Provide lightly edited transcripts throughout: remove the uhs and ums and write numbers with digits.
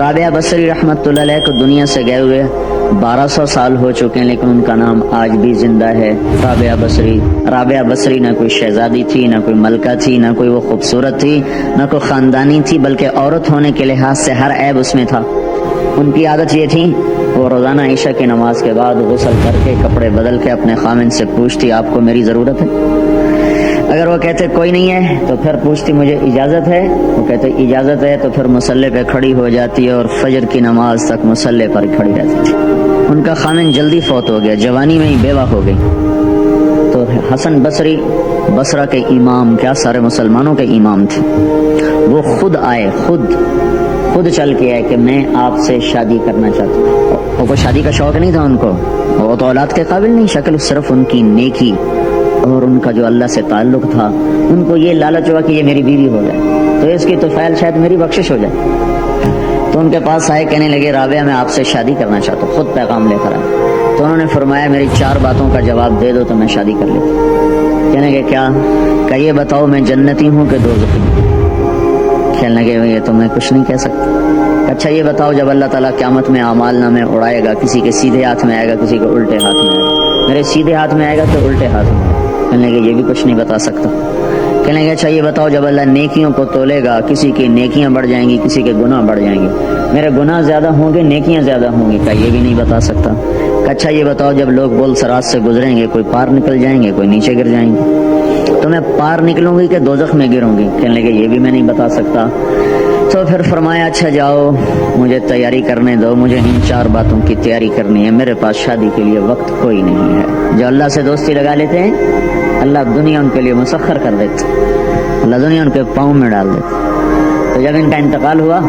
رابعہ بصری رحمۃ اللہ علیہ کو دنیا سے گئے ہوئے 1200 سال ہو چکے ہیں، لیکن ان کا نام آج بھی زندہ ہے، رابعہ بصری نہ کوئی شہزادی تھی، نہ کوئی ملکہ تھی، نہ کوئی وہ خوبصورت تھی، نہ کوئی خاندانی تھی، بلکہ عورت ہونے کے لحاظ سے ہر عیب اس میں تھا۔ ان کی عادت یہ تھی، وہ روزانہ عشاء کی نماز کے بعد غسل کر کے کپڑے بدل کے اپنے خامن سے پوچھتی آپ کو میری ضرورت ہے؟ اگر وہ کہتے کوئی نہیں ہے تو پھر پوچھتی مجھے اجازت ہے؟ وہ کہتے اجازت ہے تو پھر مصلی پہ کھڑی ہو جاتی اور فجر کی نماز تک مصلی پر کھڑی رہتی تھی۔ ان کا خامن جلدی فوت ہو گیا، جوانی میں ہی بیوہ ہو گئی، تو حسن بصری بصرہ کے امام، کیا سارے مسلمانوں کے امام تھے، وہ خود آئے، خود چل کے آئے کہ میں آپ سے شادی کرنا چاہتا ہوں۔ وہ شادی کا شوق نہیں تھا ان کو، وہ تو اولاد کے قابل نہیں، شکل صرف ان کی نیکی اور ان کا جو اللہ سے تعلق تھا، ان کو یہ لالچ ہوا کہ یہ میری بیوی ہو جائے تو اس کی تو فعل شاید میری بخشش ہو جائے۔ تو ان کے پاس آئے، کہنے لگے رابعہ میں آپ سے شادی کرنا چاہتا ہوں، خود پیغام لے کر آئے۔ تو انہوں نے فرمایا میری 4 باتوں کا جواب دے دو تو میں شادی کر لیتا ہوں۔ کہنے لگے کیا؟ کہ یہ بتاؤ میں جنتی ہوں کہ دوزخی ہوں؟ کہنے لگے یہ تو میں کچھ نہیں کہہ سکتا۔ اچھا یہ بتاؤ جب اللہ تعالیٰ قیامت میں اعمال نامے اڑائے گا، کسی کے سیدھے ہاتھ میں آئے گا، کسی کے الٹے ہاتھ میں آئے گا، میرے سیدھے ہاتھ میں آئے گا تو الٹے ہاتھ میں؟ کہنے لگے یہ بھی کچھ نہیں بتا سکتا۔ کہنے لگے اچھا یہ بتاؤ جب اللہ نیکیوں کو تولے گا، کسی کی نیکیاں بڑھ جائیں گی، کسی کے گناہ بڑھ جائیں گے، میرے گناہ زیادہ ہوں گے نیکیاں زیادہ ہوں گی؟ کہ یہ بھی نہیں بتا سکتا۔ اچھا یہ بتاؤ جب لوگ بول سرات سے گزریں گے، کوئی پار نکل جائیں گے، کوئی نیچے گر جائیں گے، تو میں پار نکلوں گی کہ دوزخ میں گروں گی؟ کہنے لگے یہ بھی میں نہیں بتا سکتا۔ تو پھر فرمایا اچھا جاؤ مجھے تیاری کرنے دو، مجھے ان 4 باتوں کی تیاری کرنی ہے، میرے پاس شادی کے لیے وقت کوئی نہیں ہے۔ جو اللہ سے دوستی لگا لیتے ہیں اللہ دنیا ان کے لیے مسخر کر دیتے، اللہ دنیا ان کے پاؤں میں ڈال دیتے۔ تو جب ان کا انتقال ہوا،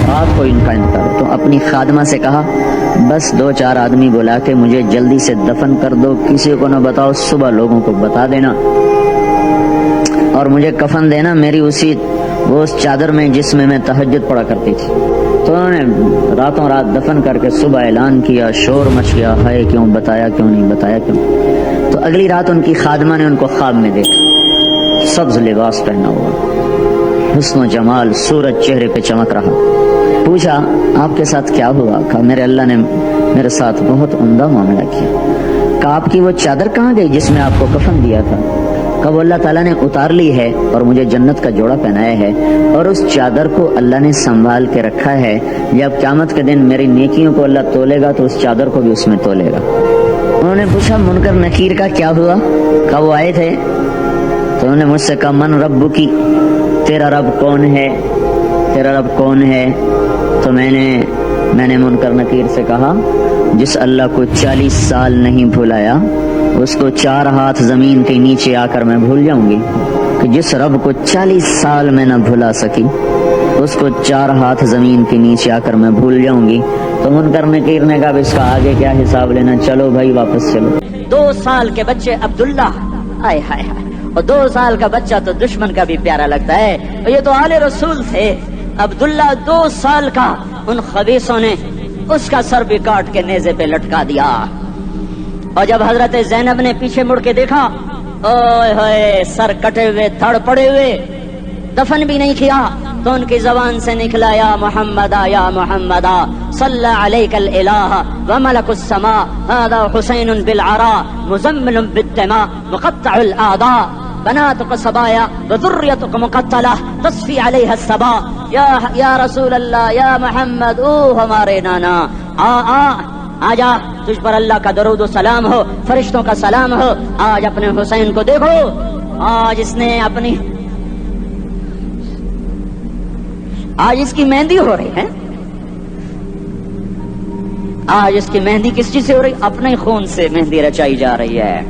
رات کو ان کا انتقال ہوا، تو اپنی خادمہ سے کہا بس 2-4 آدمی بلا کے مجھے جلدی سے دفن کر دو، کسی کو نہ بتاؤ، صبح لوگوں کو بتا دینا، اور مجھے کفن دینا میری اس چادر میں جس میں تہجد پڑھا کرتی تھی۔ تو انہوں نے راتوں رات دفن کر کے صبح اعلان کیا، شور مچ گیا، ہے کیوں بتایا، کیوں نہیں بتایا، کیوں؟ تو اگلی رات ان کی خادمہ نے ان کو خواب میں دیکھا، سبز لباس پہنا ہوا، حسن و جمال، سورج چہرے پہ چمک رہا۔ پوچھا آپ کے ساتھ کیا ہوا؟ کہا میرے اللہ نے میرے ساتھ بہت عمدہ معاملہ کیا۔ کہا آپ کی وہ چادر کہاں گئی جس میں آپ کو کفن دیا تھا؟ کہا وہ اللہ تعالیٰ نے اتار لی ہے اور مجھے جنت کا جوڑا پہنایا ہے، اور اس چادر کو اللہ نے سنبھال کے رکھا ہے، جب قیامت کے دن میری نیکیوں کو اللہ تولے گا تو اس چادر کو بھی اس میں تولے گا۔ انہوں نے پوچھا منکر نکیر کا کیا ہوا؟ کہا وہ آئے تھے تو انہوں نے مجھ سے کہا من رب کی، تیرا رب کون ہے، تیرا رب کون ہے؟ تو میں نے منکر نکیر سے کہا جس اللہ کو 40 سال نہیں بھلایا اس کو 4 ہاتھ زمین کے نیچے آ کر میں بھول جاؤں گی، کہ جس رب کو 40 سال میں نہ بھلا سکی اس کو 4 ہاتھ زمین کے نیچے آ کر میں بھول جاؤں گی۔ تو منکر نکیر نے کہا اس کا آگے کیا حساب لینا، چلو بھائی واپس چلو۔ 2 سال کے بچے عبداللہ، ہائے ہائے ہائے، اور 2 سال کا بچہ تو دشمن کا بھی پیارا لگتا ہے، اور یہ تو آل رسول تھے۔ عبداللہ 2 سال کا، ان خبیثوں نے اس کا سر بھی کاٹ کے نیزے پہ لٹکا دیا، اور جب حضرت زینب نے پیچھے مڑ کے دیکھا، اوئے ہوئے، سر کٹے ہوئے، دھڑ پڑے ہوئے، دفن بھی نہیں کیا، تو ان کی زبان سے نکلا یا محمدہ یا محمدہ صلی علیک الالہ وملک السماء هذا حسین بالعراء مزمل بالدماء مقطع الاعداء بناتك صبايا وذريتك مقتلہ تصفی علیہ الصبا۔ یا رسول اللہ، یا محمد، او ہمارے نانا، آ جا، تجھ پر اللہ کا درود و سلام ہو، فرشتوں کا سلام ہو، آج اپنے حسین کو دیکھو، آج اس کی مہندی ہو رہی ہے، آج اس کی مہندی کس چیز سے ہو رہی؟ اپنے خون سے مہندی رچائی جا رہی ہے۔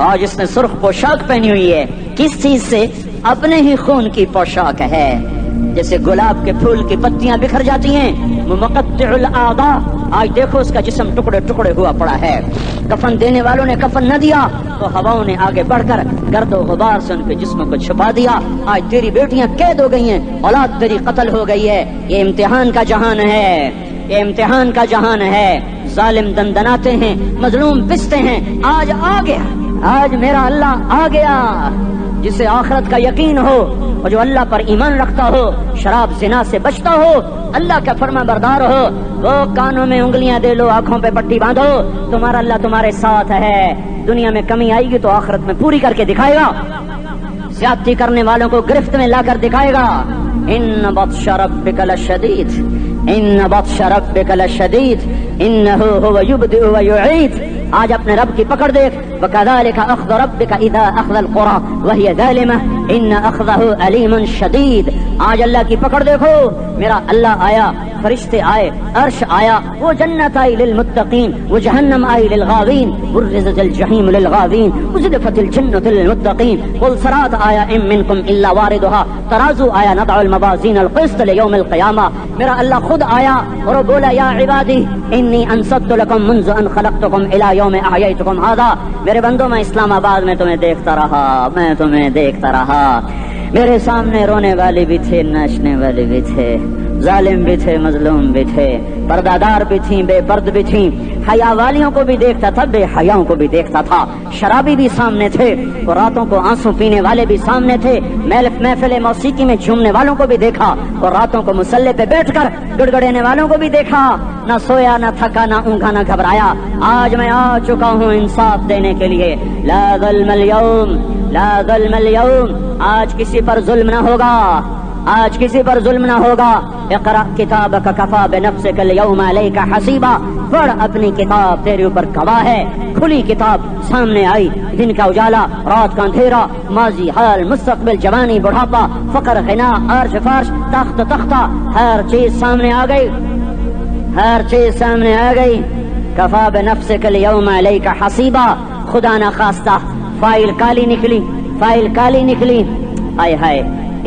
آج اس نے سرخ پوشاک پہنی ہوئی ہے، کس چیز سے؟ اپنے ہی خون کی پوشاک ہے۔ جیسے گلاب کے پھول کی پتیاں بکھر جاتی ہیں، مقطع الاعضاء، آج دیکھو اس کا جسم ٹکڑے ٹکڑے ہوا پڑا ہے۔ کفن دینے والوں نے کفن نہ دیا تو ہواؤں نے آگے بڑھ کر گرد و غبار سے ان کے جسموں کو چھپا دیا۔ آج تیری بیٹیاں قید ہو گئی ہیں، اولاد تیری قتل ہو گئی ہے۔ یہ امتحان کا جہان ہے، یہ امتحان کا جہان ہے۔ ظالم دندناتے ہیں، مظلوم پستے ہیں۔ آج آ گیا، آج میرا اللہ آ گیا۔ جسے آخرت کا یقین ہو اور جو اللہ پر ایمان رکھتا ہو، شراب زنا سے بچتا ہو، اللہ کا فرما بردار ہو، وہ کانوں میں انگلیاں دے لو، آنکھوں پہ پٹی باندھو، تمہارا اللہ تمہارے ساتھ ہے۔ دنیا میں کمی آئے گی تو آخرت میں پوری کر کے دکھائے گا، زیادتی کرنے والوں کو گرفت میں لا کر دکھائے گا۔ ان بطش ربک لشدید، ان بطش ربک لشدید انہ هو یبدئ ویعید۔ آج اپنے رب کی پکڑ دیکھ، وکذالک اخذ ربک اذا اخذ القری وہی ظالمہ ان اخذہ علیم شدید۔ آج اللہ کی پکڑ دیکھو، میرا اللہ آیا، فرشتے آئے، عرش آیا، وہ جنت آئی للمتقین، وہ جہنم آئی للغاوین، برزت الجحیم للغاوین، ازلفت الجنت للمتقین، قل صراط آیا ام منکم الا واردها، ترازو آیا، نضع الموازین القسط لیوم القیامہ۔ میرا اللہ خود آیا اور وہ بولا یا عبادی انی انصت لکم منذ ان خلقتکم الی یوم احییتکم ھذا۔ میرے بندوں، میں اسلام آباد میں تمہیں دیکھتا رہا، میں تمہیں دیکھتا رہا، میرے سامنے رونے والے بھی تھے، ناچنے والے بھی تھے، ظالم بھی تھے، مظلوم بھی تھے، پردادار بھی تھیں، بے پرد بھی تھیں، حیا والیوں کو بھی دیکھتا تھا، بے حیاؤں کو بھی دیکھتا تھا، شرابی بھی سامنے تھے، اور راتوں کو آنسو پینے والے بھی سامنے تھے، محفل موسیقی میں جھومنے والوں کو بھی دیکھا، اور راتوں کو مصلی پہ بیٹھ کر گڑگڑانے والوں کو بھی دیکھا۔ نہ سویا، نہ تھکا، نہ اونگا، نہ گھبرایا۔ آج میں آ چکا ہوں انصاف دینے کے لیے۔ لا ظلم اليوم، لا ظلم اليوم، آج کسی پر ظلم نہ ہوگا، آج کسی پر ظلم نہ ہوگا۔ اقرأ کتابک کفا بنفسک اليوم علیک حسیبا، پڑھ اپنی کتاب، تیرے اوپر گواہ ہے۔ کھلی کتاب سامنے آئی، دن کا اجالا، رات کا اندھیرا، ماضی، حال، مستقبل، جوانی، بڑھاپا، فقر، غنا، عرش، فرش، تخت، تختہ، ہر چیز سامنے آ گئی، ہر چیز سامنے آ گئی۔ کفا بنفسک اليوم علیک حسیبا، خدا نہ خواستہ فائل کالی نکلی، فائل کالی نکلی۔ آئے ہائے،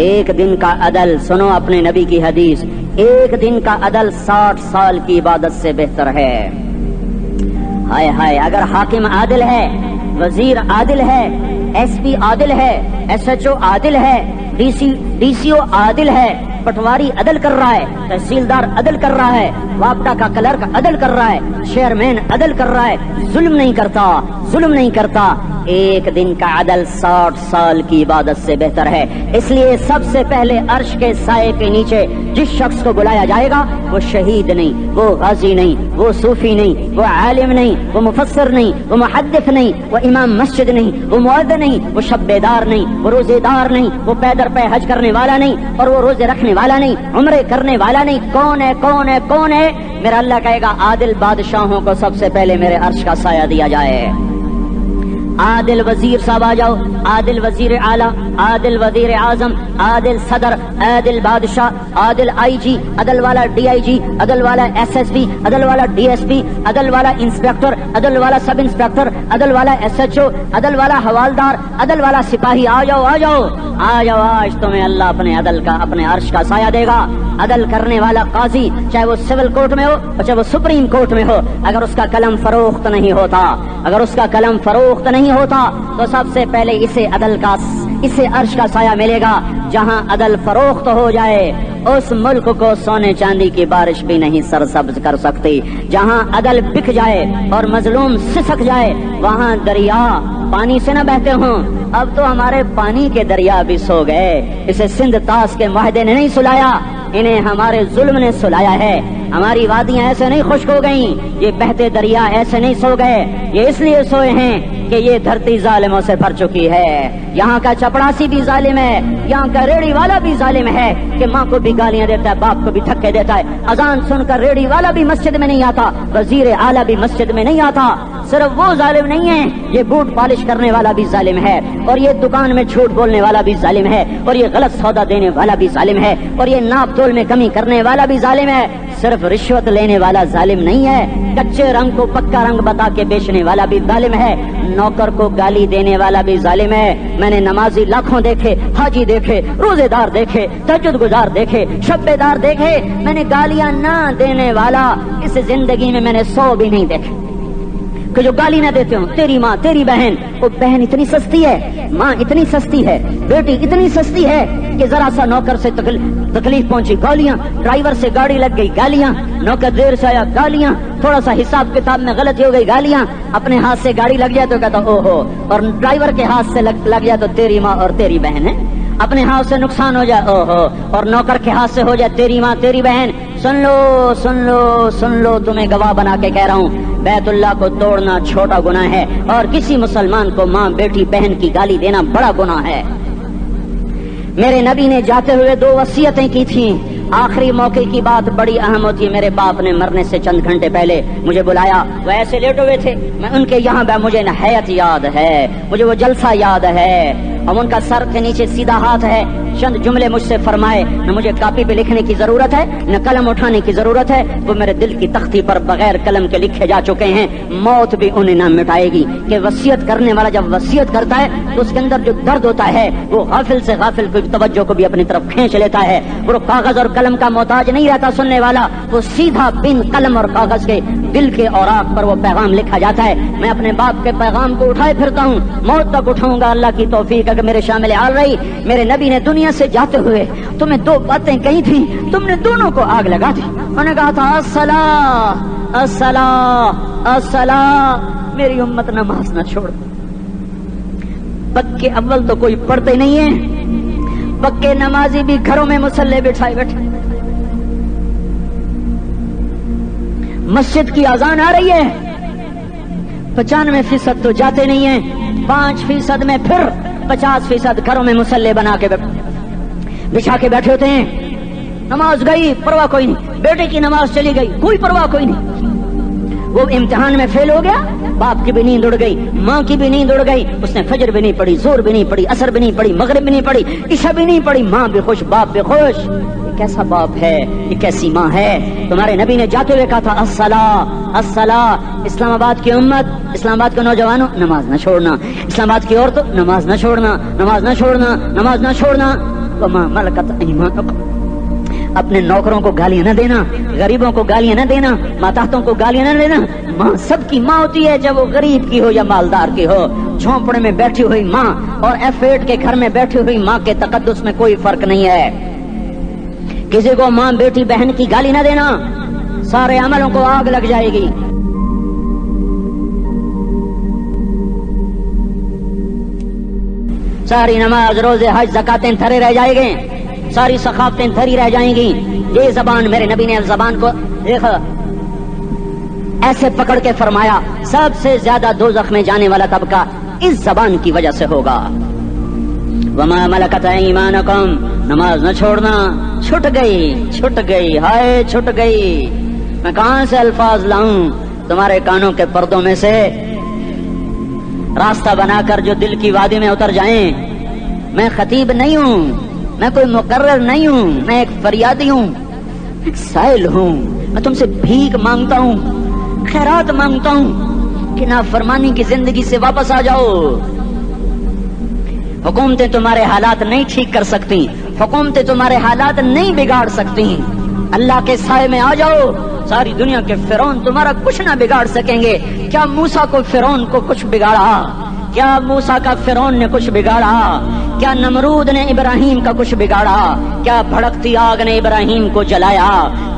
ایک دن کا عدل، سنو اپنے نبی کی حدیث، ایک دن کا عدل 60 سال کی عبادت سے بہتر ہے۔ ہائے ہائے، اگر حاکم عادل ہے، وزیر عادل ہے، ایس پی عادل ہے، ایس ایچ او عادل ہے، ڈی سی او عادل ہے، پٹواری عدل کر رہا ہے، تحصیلدار عدل کر رہا ہے، وابڈا کا کلرک عدل کر رہا ہے، چیئرمین عدل کر رہا ہے، ظلم نہیں کرتا، ظلم نہیں کرتا، ایک دن کا عدل 60 سال کی عبادت سے بہتر ہے۔ اس لیے سب سے پہلے عرش کے سائے کے نیچے جس شخص کو بلایا جائے گا، وہ شہید نہیں، وہ غازی نہیں، وہ صوفی نہیں، وہ عالم نہیں، وہ مفسر نہیں، وہ محدث نہیں، وہ امام مسجد نہیں، وہ مؤذن نہیں، وہ شب بیدار نہیں، وہ روزے دار نہیں، وہ پیدر پہ حج کرنے والا نہیں، اور وہ روزے رکھنے والا نہیں، عمرے کرنے والا نہیں۔ کون ہے، کون ہے، کون ہے؟ میرا اللہ کہے گا عادل بادشاہوں کو سب سے پہلے میرے عرش کا سایہ دیا جائے۔ عادل وزیر صاحب آ جاؤ، عادل وزیر اعلیٰ، عادل وزیر اعظم، عادل صدر، عادل بادشاہ، عادل آئی جی، عدل والا ڈی آئی جی، عدل والا ایس ایس پی، عدل والا ڈی ایس پی، عدل والا انسپیکٹر، عدل والا سب انسپیکٹر، عدل والا ایس ایچ او، عدل والا حوالدار، عدل والا سپاہی، آ جاؤ آ جاؤ آ جاؤ، آج تمہیں اللہ اپنے عدل کا، اپنے عرش کا سایہ دے گا۔ عدل کرنے والا قاضی، چاہے وہ سول کورٹ میں ہو اور چاہے وہ سپریم کورٹ میں ہو، اگر اس کا قلم فروخت نہیں ہوتا، اگر اس کا قلم فروخت نہیں ہوتا تو سب سے پہلے اسے عدل کا، اسے عرش کا سایہ ملے گا۔ جہاں عدل فروخت ہو جائے اس ملک کو سونے چاندی کی بارش بھی نہیں سرسبز کر سکتی۔ جہاں عدل بک جائے اور مظلوم سسک جائے وہاں دریا پانی سے نہ بہتے ہوں۔ اب تو ہمارے پانی کے دریا بھی سو گئے، اسے سندھ طاس کے معاہدے نے نہیں سلایا، انہیں ہمارے ظلم نے سلایا ہے۔ ہماری وادیاں ایسے نہیں خشک ہو گئیں، یہ بہتے دریا ایسے نہیں سو گئے، یہ اس لیے سوئے ہیں کہ یہ دھرتی ظالموں سے بھر چکی ہے۔ یہاں کا چپڑاسی بھی ظالم ہے، یہاں کا ریڑھی والا بھی ظالم ہے کہ ماں کو بھی گالیاں دیتا ہے، باپ کو بھی دھکے دیتا ہے۔ اذان سن کر ریڑھی والا بھی مسجد میں نہیں آتا، وزیر اعلیٰ بھی مسجد میں نہیں آتا۔ صرف وہ ظالم نہیں ہے، یہ بوٹ پالش کرنے والا بھی ظالم ہے، اور یہ دکان میں جھوٹ بولنے والا بھی ظالم ہے، اور یہ غلط سودا دینے والا بھی ظالم ہے، اور یہ ناپ تول میں کمی کرنے والا بھی ظالم ہے۔ صرف رشوت لینے والا ظالم نہیں ہے، کچے رنگ کو پکا رنگ بتا کے بیچنے والا بھی ظالم ہے، نوکر کو گالی دینے والا بھی ظالم ہے۔ میں نے نمازی لاکھوں دیکھے، حاجی دیکھے، روزے دار دیکھے، تہجد گزار دیکھے، شب بیدار دیکھے، میں نے گالیاں نہ دینے والا اس زندگی میں میں نے 100 بھی نہیں دیکھے کہ جو گالی نہ دیتے ہوں۔ تیری ماں، تیری بہن، وہ بہن اتنی سستی ہے، ماں اتنی سستی ہے، بیٹی اتنی سستی ہے کہ ذرا سا نوکر سے تکلیف پہنچی گالیاں، ڈرائیور سے گاڑی لگ گئی گالیاں، نوکر دیر سے آیا گالیاں، تھوڑا سا حساب کتاب میں غلطی ہو گئی گالیاں، اپنے ہاتھ سے گاڑی لگ جائے تو کہتا او ہو، اور ڈرائیور کے ہاتھ سے لگ جائے تو تیری ماں اور تیری بہن ہے۔ اپنے ہاتھ سے نقصان ہو جائے اوہو، اور نوکر کے ہاتھ سے ہو جائے تیری ماں تیری بہن، سن لو سن لو سن لو، تمہیں گواہ بنا کے کہہ رہا ہوں، بیت اللہ کو توڑنا چھوٹا گناہ ہے، اور کسی مسلمان کو ماں بیٹی بہن کی گالی دینا بڑا گناہ ہے۔ میرے نبی نے جاتے ہوئے 2 وصیتیں کی تھیں، آخری موقع کی بات بڑی اہم ہوتی ہے۔ میرے باپ نے مرنے سے چند گھنٹے پہلے مجھے بلایا، وہ ایسے لیٹے ہوئے تھے، میں ان کے یہاں مجھے نہایت یاد ہے، مجھے وہ جلسہ یاد ہے، اور ان کا سر کے نیچے سیدھا ہاتھ ہے۔ چند جملے مجھ سے فرمائے، نہ مجھے کاپی پہ لکھنے کی ضرورت ہے نہ قلم اٹھانے کی ضرورت ہے، وہ میرے دل کی تختی پر بغیر قلم کے لکھے جا چکے ہیں، موت بھی انہیں نہ مٹائے گی کہ وصیت کرنے والا جب وصیت کرتا ہے تو اس کے اندر جو درد ہوتا ہے وہ غافل سے غافل کی توجہ کو بھی اپنی طرف کھینچ لیتا ہے، وہ کاغذ اور قلم کا محتاج نہیں رہتا سننے والا، وہ سیدھا بن قلم اور کاغذ کے دل کے اوراق پر وہ پیغام لکھا جاتا ہے۔ میں اپنے باپ کے پیغام کو اٹھائے پھرتا ہوں، موت تک اٹھاؤں گا، اللہ کی توفیق ہے کہ میرے شامل حال رہی۔ میرے نبی نے دنیا سے جاتے ہوئے تمہیں 2 باتیں کہی تھی، تم نے دونوں کو آگ لگا دی۔ انہوں نے کہا تھا الصلاۃ الصلاۃ الصلاۃ، میری امت نماز نہ چھوڑ۔ پکے اول تو کوئی پڑھتے نہیں ہے، پکے نمازی بھی گھروں میں مصلے بٹھائے بیٹھے۔ مسجد کی اذان آ رہی ہے، 95% تو جاتے نہیں ہیں، 5% میں پھر 50% گھروں میں مصلے بنا کے بچھا کے بیٹھے ہوتے ہیں۔ نماز گئی پرواہ کوئی نہیں، بیٹے کی نماز چلی گئی کوئی پرواہ کوئی نہیں، وہ امتحان میں فیل ہو گیا، باپ کی بھی نیند اڑ گئی، ماں کی بھی نیند اڑ گئی، اس نے فجر بھی نہیں پڑھی، زور بھی نہیں پڑھی، عصر بھی نہیں پڑھی، مغرب بھی نہیں پڑھی، عشاء بھی نہیں پڑھی، ماں بھی خوش باپ بھی خوش۔ یہ کیسا باپ ہے، یہ کیسی ماں ہے؟ تمہارے نبی نے جاتے ہوئے کہا تھا الصلاۃ الصلاۃ۔ اسلام آباد کی امت، اسلام آباد کے نوجوانوں، نماز نہ چھوڑنا، اسلام آباد کی عورتوں، نماز نہ چھوڑنا، نماز نہ چھوڑنا، نماز نہ چھوڑنا۔ وما ملکت ایمانکم، اپنے نوکروں کو گالیاں نہ دینا، غریبوں کو گالیاں نہ دینا، ماتحتوں کو گالیاں نہ دینا۔ ماں سب کی ماں ہوتی ہے، جب وہ غریب کی ہو یا مالدار کی ہو۔ جھونپڑے میں بیٹھی ہوئی ماں اور F8 کے گھر میں بیٹھی ہوئی ماں کے تقدس میں کوئی فرق نہیں ہے۔ کسی کو ماں بیٹی بہن کی گالی نہ دینا، سارے عملوں کو آگ لگ جائے گی۔ ساری نماز روزے حج زکاتیں دھرے رہ جائیں گے، ساری ثقافتیں دھری رہ جائیں گی۔ یہ زبان، میرے نبی نے زبان کو ایسے پکڑ کے فرمایا سب سے زیادہ دوزخ میں جانے والا طبقہ اس زبان کی وجہ سے ہوگا۔ وما ملکت ایمانکم، نماز نہ چھوڑنا۔ چھٹ گئی ہائے چھٹ گئی۔ میں کہاں سے الفاظ لاؤں تمہارے کانوں کے پردوں میں سے، راستہ بنا کر جو دل کی وادی میں اتر جائیں۔ میں خطیب نہیں ہوں، میں کوئی مقرر نہیں ہوں، میں ایک فریادی ہوں، ایک سائل ہوں۔ میں تم سے بھیک مانگتا ہوں، خیرات مانگتا ہوں کہ نافرمانی کی زندگی سے واپس آ جاؤ۔ حکومتیں تمہارے حالات نہیں ٹھیک کر سکتی، حکومتیں تمہارے حالات نہیں بگاڑ سکتی۔ اللہ کے سائے میں آ جاؤ، ساری دنیا کے فرعون تمہارا کچھ نہ بگاڑ سکیں گے۔ کیا موسیٰ کو فرعون کو کچھ بگاڑا؟ کیا موسیٰ کا فرعون نے کچھ بگاڑا؟ کیا نمرود نے ابراہیم کا کچھ بگاڑا؟ کیا بھڑکتی آگ نے ابراہیم کو جلایا؟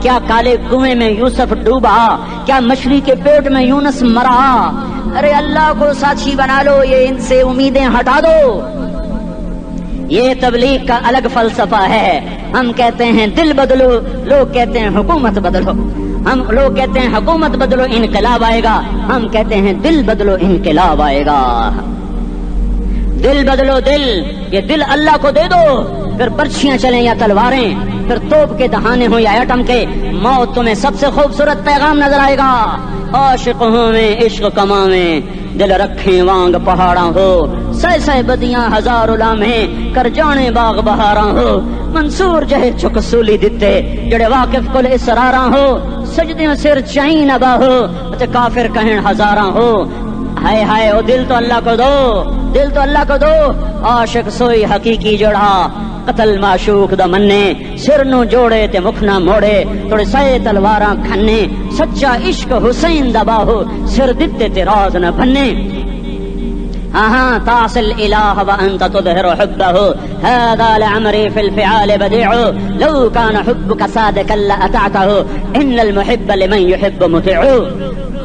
کیا کالے کنویں میں یوسف ڈوبا؟ کیا مچھلی کے پیٹ میں یونس مرا؟ ارے اللہ کو ساتھی بنا لو، یہ ان سے امیدیں ہٹا دو۔ یہ تبلیغ کا الگ فلسفہ ہے۔ ہم کہتے ہیں دل بدلو، لوگ کہتے ہیں حکومت بدلو۔ ہم لوگ کہتے ہیں حکومت بدلو انقلاب آئے گا، ہم کہتے ہیں دل بدلو انقلاب آئے گا۔ دل بدلو، دل، یہ دل اللہ کو دے دو، پھر برچھیاں چلیں یا تلواریں، پھر توپ کے دہانے ہوں یا ایٹم کے، موت تمہیں سب سے خوبصورت پیغام نظر آئے گا۔ عاشق ہوں میں عشق کما میں، دل رکھیں وانگ پہاڑاں ہو، سہ بدیاں ہزار لامہیں کر جانے باغ بہاراں ہو، منصور جہے چک سولی دتے جڑے واقف کل اسراراں ہو، سجدیاں سر چائیں نبا ہو تے کافر کہیں ہزاراں ہو۔ ہائے ہائے او دل تو اللہ کو دو، دل تو اللہ کو دو۔ عاشق سوئی حقیقی جڑا، قتل معشوق دا منے، سر نو جوڑے تے مکھ نہ موڑے، تھوڑے سائے تلواراں کھنے، سچا عشق حسین دا باہو، سر دتے تے راز نہ بھنے۔ ہاں تاصل الہ وانت تظہر حبہ، هذا لعمری فی الفعال بدیع، لو کان حبک صادقا لأطعتہ، ان المحب لمن یحب مطیع۔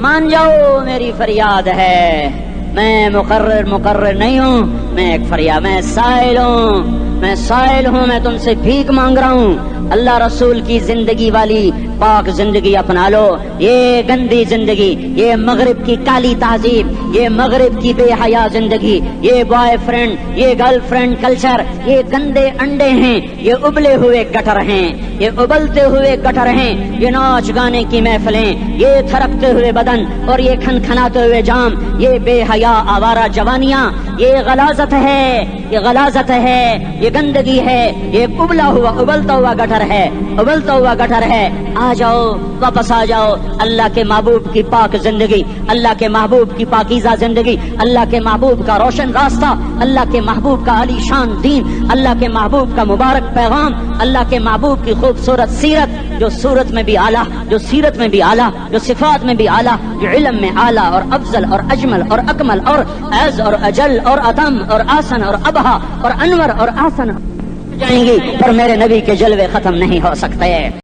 مان جاؤ میری فریاد ہے، میں مقرر نہیں ہوں، میں ایک فریاد، میں سائل ہوں، میں سائل ہوں، میں تم سے بھیک مانگ رہا ہوں، اللہ رسول کی زندگی والی پاک زندگی اپنا لو۔ یہ گندی زندگی، یہ مغرب کی کالی تہذیب، یہ مغرب کی بے حیا زندگی، یہ بوائے فرینڈ، یہ گرل فرینڈ کلچر، یہ گندے انڈے ہیں، یہ ابلے ہوئے گٹر ہیں، یہ ابلتے ہوئے گٹر ہیں، یہ ناچ گانے کی محفلیں، یہ تھرکتے ہوئے بدن اور یہ کھنکھناتے ہوئے جام، یہ بے حیا آوارہ جوانیاں، یہ غلاظت ہے، یہ غلاظت ہے، یہ گندگی ہے، یہ ابلتا ہوا گٹر ہے، ابلتا ہوا گٹر ہے۔ آ جاؤ، واپس آ جاؤ اللہ کے محبوب کی پاک زندگی، اللہ کے محبوب کی پاکیزہ زندگی، اللہ کے محبوب کا روشن راستہ، اللہ کے محبوب کا علی شان دین، اللہ کے محبوب کا مبارک پیغام، اللہ کے محبوب کی خوبصورت سیرت، جو صورت میں بھی اعلیٰ، جو سیرت میں بھی اعلیٰ، جو صفات میں بھی اعلیٰ، جو علم میں اعلیٰ اور افضل اور اجمل اور اکمل اور اعز اور اجل اور اتم اور آسن اور ابہا اور انور اور آسن جائیں گی، پر میرے نبی کے جلوے ختم نہیں ہو سکتے۔